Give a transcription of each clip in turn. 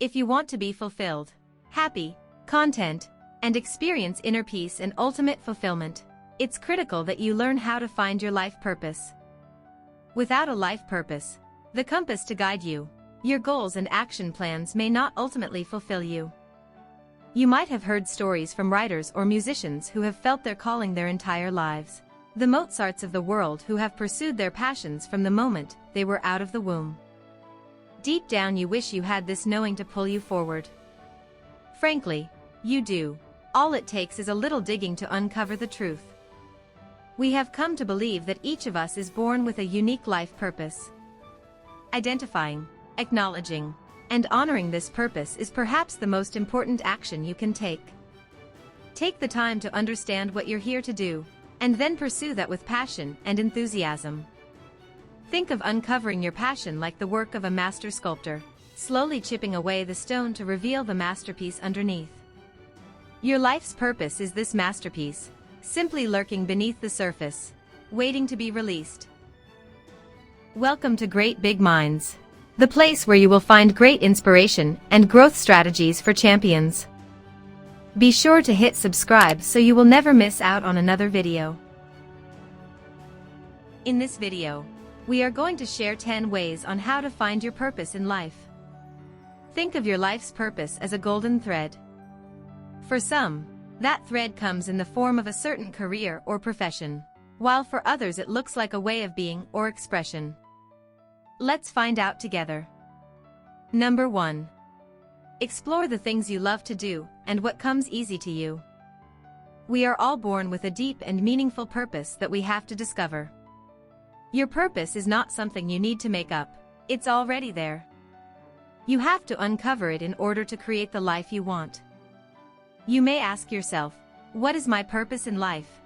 If you want to be fulfilled, happy, content, and experience inner peace and ultimate fulfillment, it's critical that you learn how to find your life purpose. Without a life purpose, the compass to guide you, your goals and action plans may not ultimately fulfill you. You might have heard stories from writers or musicians who have felt their calling their entire lives. The Mozarts of the world who have pursued their passions from the moment they were out of the womb. Deep down you wish you had this knowing to pull you forward. Frankly, you do. All it takes is a little digging to uncover the truth. We have come to believe that each of us is born with a unique life purpose. Identifying, acknowledging, and honoring this purpose is perhaps the most important action you can take. Take the time to understand what you're here to do, and then pursue that with passion and enthusiasm. Think of uncovering your passion like the work of a master sculptor, slowly chipping away the stone to reveal the masterpiece underneath. Your life's purpose is this masterpiece, simply lurking beneath the surface, waiting to be released. Welcome to Great Big Minds, the place where you will find great inspiration and growth strategies for champions. Be sure to hit subscribe so you will never miss out on another video. In this video, we are going to share 10 ways on how to find your purpose in life. Think of your life's purpose as a golden thread. For some, that thread comes in the form of a certain career or profession, while for others it looks like a way of being or expression. Let's find out together. Number 1. Explore the things you love to do and what comes easy to you. We are all born with a deep and meaningful purpose that we have to discover. Your purpose is not something you need to make up, it's already there. You have to uncover it in order to create the life you want. You may ask yourself, what is my purpose in life?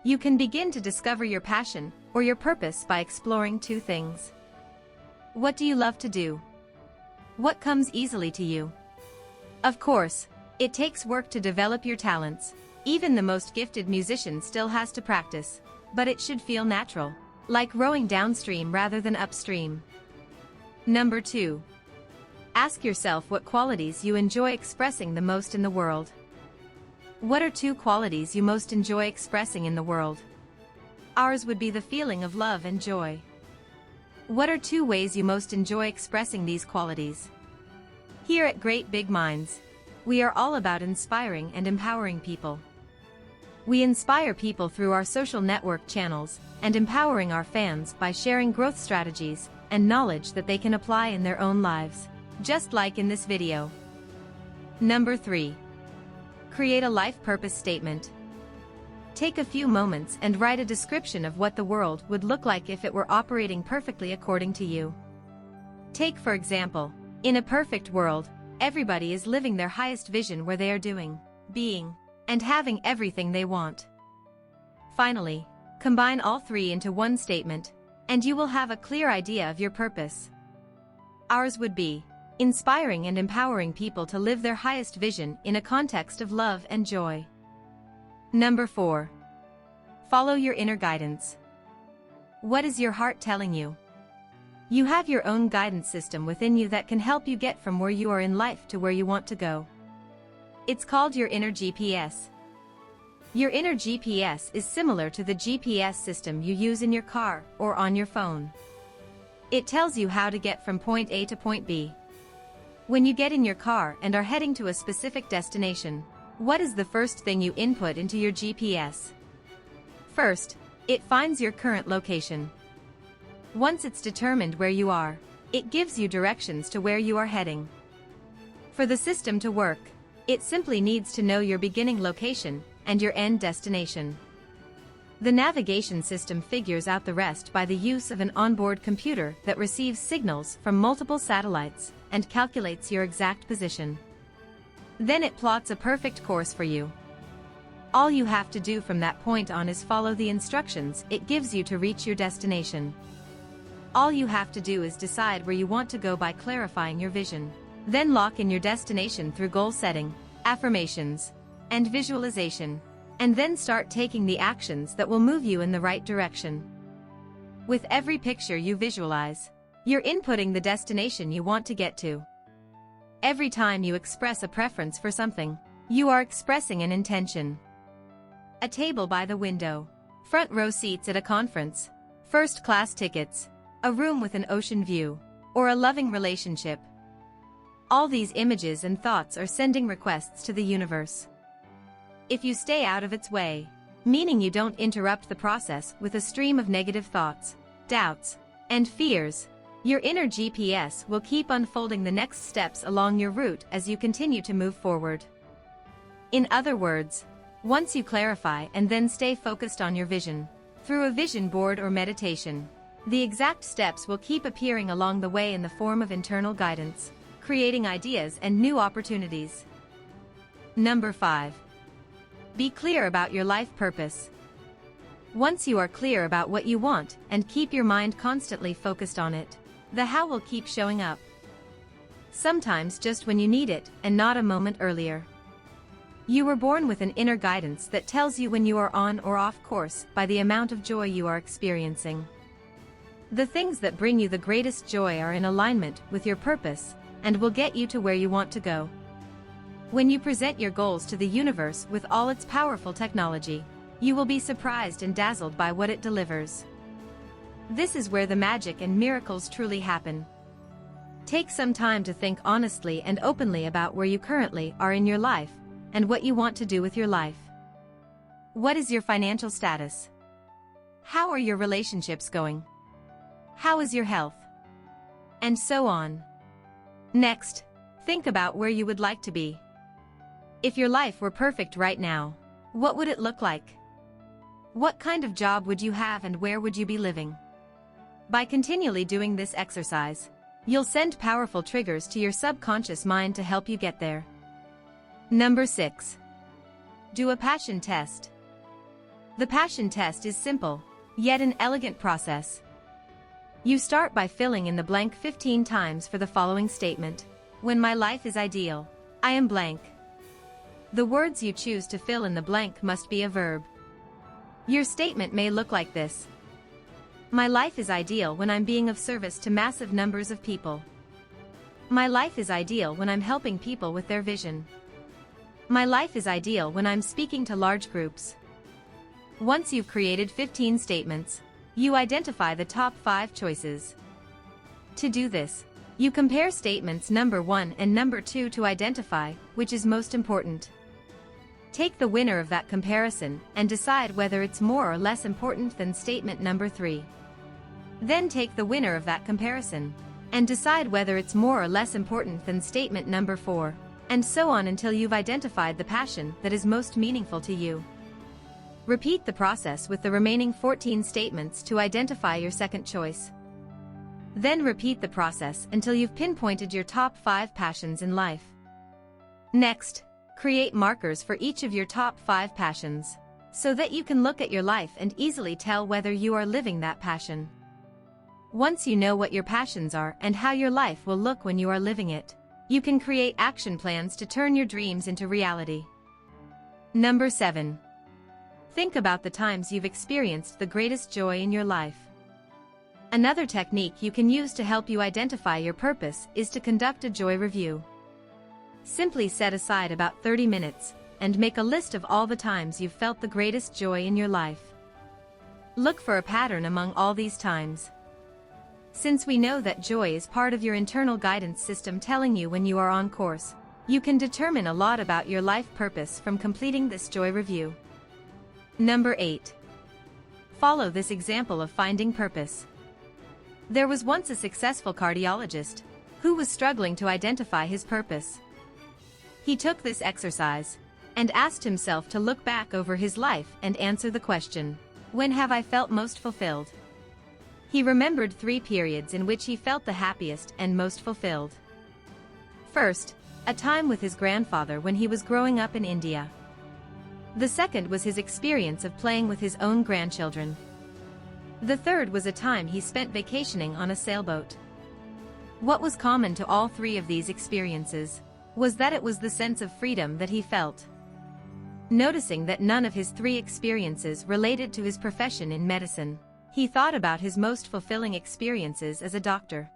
You can begin to discover your passion or your purpose by exploring 2 things. What do you love to do? What comes easily to you? Of course, it takes work to develop your talents. Even the most gifted musician still has to practice, but it should feel natural, like rowing downstream rather than upstream. Number 2. Ask yourself what qualities you enjoy expressing the most in the world. What are 2 qualities you most enjoy expressing in the world? Ours would be the feeling of love and joy. What are 2 ways you most enjoy expressing these qualities? Here at Great Big Minds, we are all about inspiring and empowering people. We inspire people through our social network channels and empowering our fans by sharing growth strategies and knowledge that they can apply in their own lives, just like in this video. Number 3. Create a life purpose statement. Take a few moments and write a description of what the world would look like if it were operating perfectly according to you. Take for example, in a perfect world, everybody is living their highest vision where they are doing, being, and having everything they want. Finally, combine all 3 into one statement, and you will have a clear idea of your purpose. Ours would be inspiring and empowering people to live their highest vision in a context of love and joy. Number 4. Follow your inner guidance. What is your heart telling you? You have your own guidance system within you that can help you get from where you are in life to where you want to go. It's called your inner GPS. Your inner GPS is similar to the GPS system you use in your car or on your phone. It tells you how to get from point A to point B. When you get in your car and are heading to a specific destination, what is the first thing you input into your GPS? First, it finds your current location. Once it's determined where you are, it gives you directions to where you are heading. For the system to work, it simply needs to know your beginning location and your end destination. The navigation system figures out the rest by the use of an onboard computer that receives signals from multiple satellites and calculates your exact position. Then it plots a perfect course for you. All you have to do from that point on is follow the instructions it gives you to reach your destination. All you have to do is decide where you want to go by clarifying your vision. Then lock in your destination through goal setting, affirmations, and visualization, and then start taking the actions that will move you in the right direction. With every picture you visualize, you're inputting the destination you want to get to. Every time you express a preference for something, you are expressing an intention. A table by the window, front row seats at a conference, first-class tickets, a room with an ocean view, or a loving relationship. All these images and thoughts are sending requests to the universe. If you stay out of its way, meaning you don't interrupt the process with a stream of negative thoughts, doubts, and fears, your inner GPS will keep unfolding the next steps along your route as you continue to move forward. In other words, once you clarify and then stay focused on your vision, through a vision board or meditation, the exact steps will keep appearing along the way in the form of internal guidance, creating ideas and new opportunities. Number 5. Be clear about your life purpose. Once you are clear about what you want and keep your mind constantly focused on it, the how will keep showing up. Sometimes just when you need it and not a moment earlier. You were born with an inner guidance that tells you when you are on or off course by the amount of joy you are experiencing. The things that bring you the greatest joy are in alignment with your purpose and will get you to where you want to go. When you present your goals to the universe with all its powerful technology, you will be surprised and dazzled by what it delivers. This is where the magic and miracles truly happen. Take some time to think honestly and openly about where you currently are in your life and what you want to do with your life. What is your financial status? How are your relationships going? How is your health? And so on. Next, think about where you would like to be. If your life were perfect right now, what would it look like? What kind of job would you have and where would you be living? By continually doing this exercise, you'll send powerful triggers to your subconscious mind to help you get there. Number 6. Do a passion test. The passion test is simple, yet an elegant process. You start by filling in the blank 15 times for the following statement. When my life is ideal, I am blank. The words you choose to fill in the blank must be a verb. Your statement may look like this. My life is ideal when I'm being of service to massive numbers of people. My life is ideal when I'm helping people with their vision. My life is ideal when I'm speaking to large groups. Once you've created 15 statements, you identify the top 5 choices. To do this, you compare statements number 1 and number 2 to identify which is most important. Take the winner of that comparison and decide whether it's more or less important than statement number 3. Then take the winner of that comparison and decide whether it's more or less important than statement number 4, and so on until you've identified the passion that is most meaningful to you. Repeat the process with the remaining 14 statements to identify your second choice. Then repeat the process until you've pinpointed your top 5 passions in life. Next, create markers for each of your top 5 passions, so that you can look at your life and easily tell whether you are living that passion. Once you know what your passions are and how your life will look when you are living it, you can create action plans to turn your dreams into reality. Number 7. Think about the times you've experienced the greatest joy in your life. Another technique you can use to help you identify your purpose is to conduct a joy review. Simply set aside about 30 minutes and make a list of all the times you've felt the greatest joy in your life. Look for a pattern among all these times. Since we know that joy is part of your internal guidance system telling you when you are on course, you can determine a lot about your life purpose from completing this joy review. Number 8. Follow this example of finding purpose. There was once a successful cardiologist who was struggling to identify his purpose. He took this exercise and asked himself to look back over his life and answer the question, when have I felt most fulfilled? He remembered 3 periods in which he felt the happiest and most fulfilled. First, a time with his grandfather when he was growing up in India. The second was his experience of playing with his own grandchildren. The third was a time he spent vacationing on a sailboat. What was common to all 3 of these experiences was that it was the sense of freedom that he felt. Noticing that none of his 3 experiences related to his profession in medicine, he thought about his most fulfilling experiences as a doctor.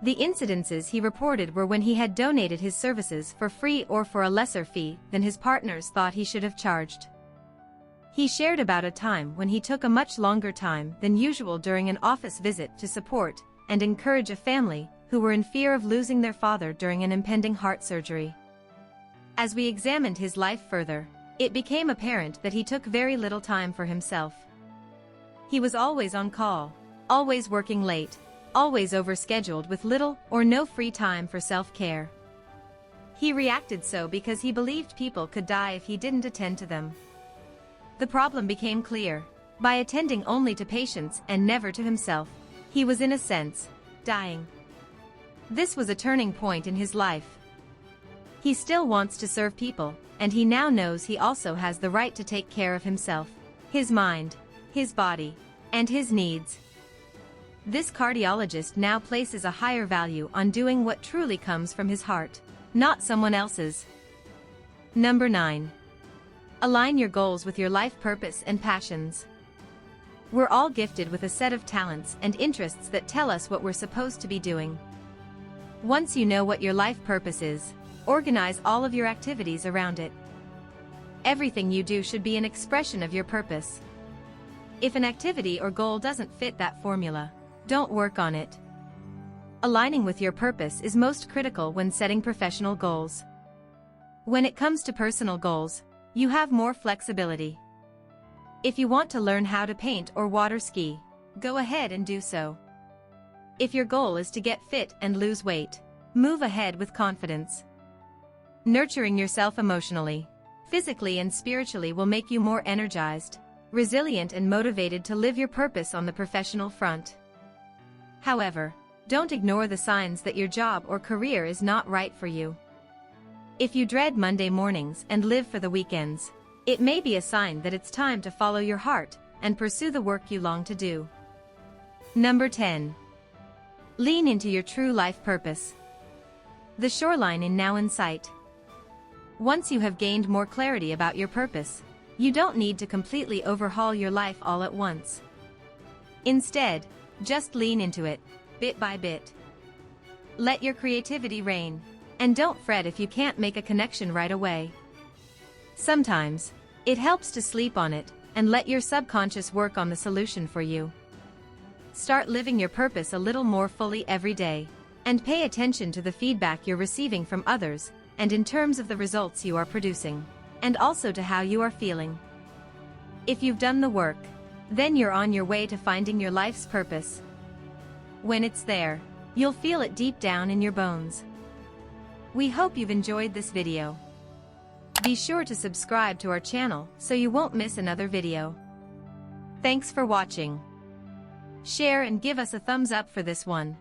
The incidences he reported were when he had donated his services for free or for a lesser fee than his partners thought he should have charged. He shared about a time when he took a much longer time than usual during an office visit to support and encourage a family who were in fear of losing their father during an impending heart surgery. As we examined his life further, it became apparent that he took very little time for himself. He was always on call, always working late, always overscheduled with little or no free time for self-care. He reacted so because he believed people could die if he didn't attend to them. The problem became clear. By attending only to patients and never to himself, he was in a sense, dying. This was a turning point in his life. He still wants to serve people, and he now knows he also has the right to take care of himself, his mind, his body, and his needs. This cardiologist now places a higher value on doing what truly comes from his heart, not someone else's. Number 9. Align your goals with your life purpose and passions. We're all gifted with a set of talents and interests that tell us what we're supposed to be doing. Once you know what your life purpose is, organize all of your activities around it. Everything you do should be an expression of your purpose. If an activity or goal doesn't fit that formula, don't work on it. Aligning with your purpose is most critical when setting professional goals. When it comes to personal goals, you have more flexibility. If you want to learn how to paint or water ski, go ahead and do so. If your goal is to get fit and lose weight, move ahead with confidence. Nurturing yourself emotionally, physically and spiritually will make you more energized, resilient and motivated to live your purpose on the professional front. However, don't ignore the signs that your job or career is not right for you. If you dread Monday mornings and live for the weekends, it may be a sign that it's time to follow your heart and pursue the work you long to do. Number 10. Lean into your true life purpose. The shoreline is now in sight. Once you have gained more clarity about your purpose, you don't need to completely overhaul your life all at once. Instead, just lean into it, bit by bit. Let your creativity reign, and don't fret if you can't make a connection right away. Sometimes, it helps to sleep on it and let your subconscious work on the solution for you. Start living your purpose a little more fully every day, and pay attention to the feedback you're receiving from others and in terms of the results you are producing, and also to how you are feeling. If you've done the work, then you're on your way to finding your life's purpose. When it's there, you'll feel it deep down in your bones. We hope you've enjoyed this video. Be sure to subscribe to our channel so you won't miss another video. Thanks for watching. Share and give us a thumbs up for this one.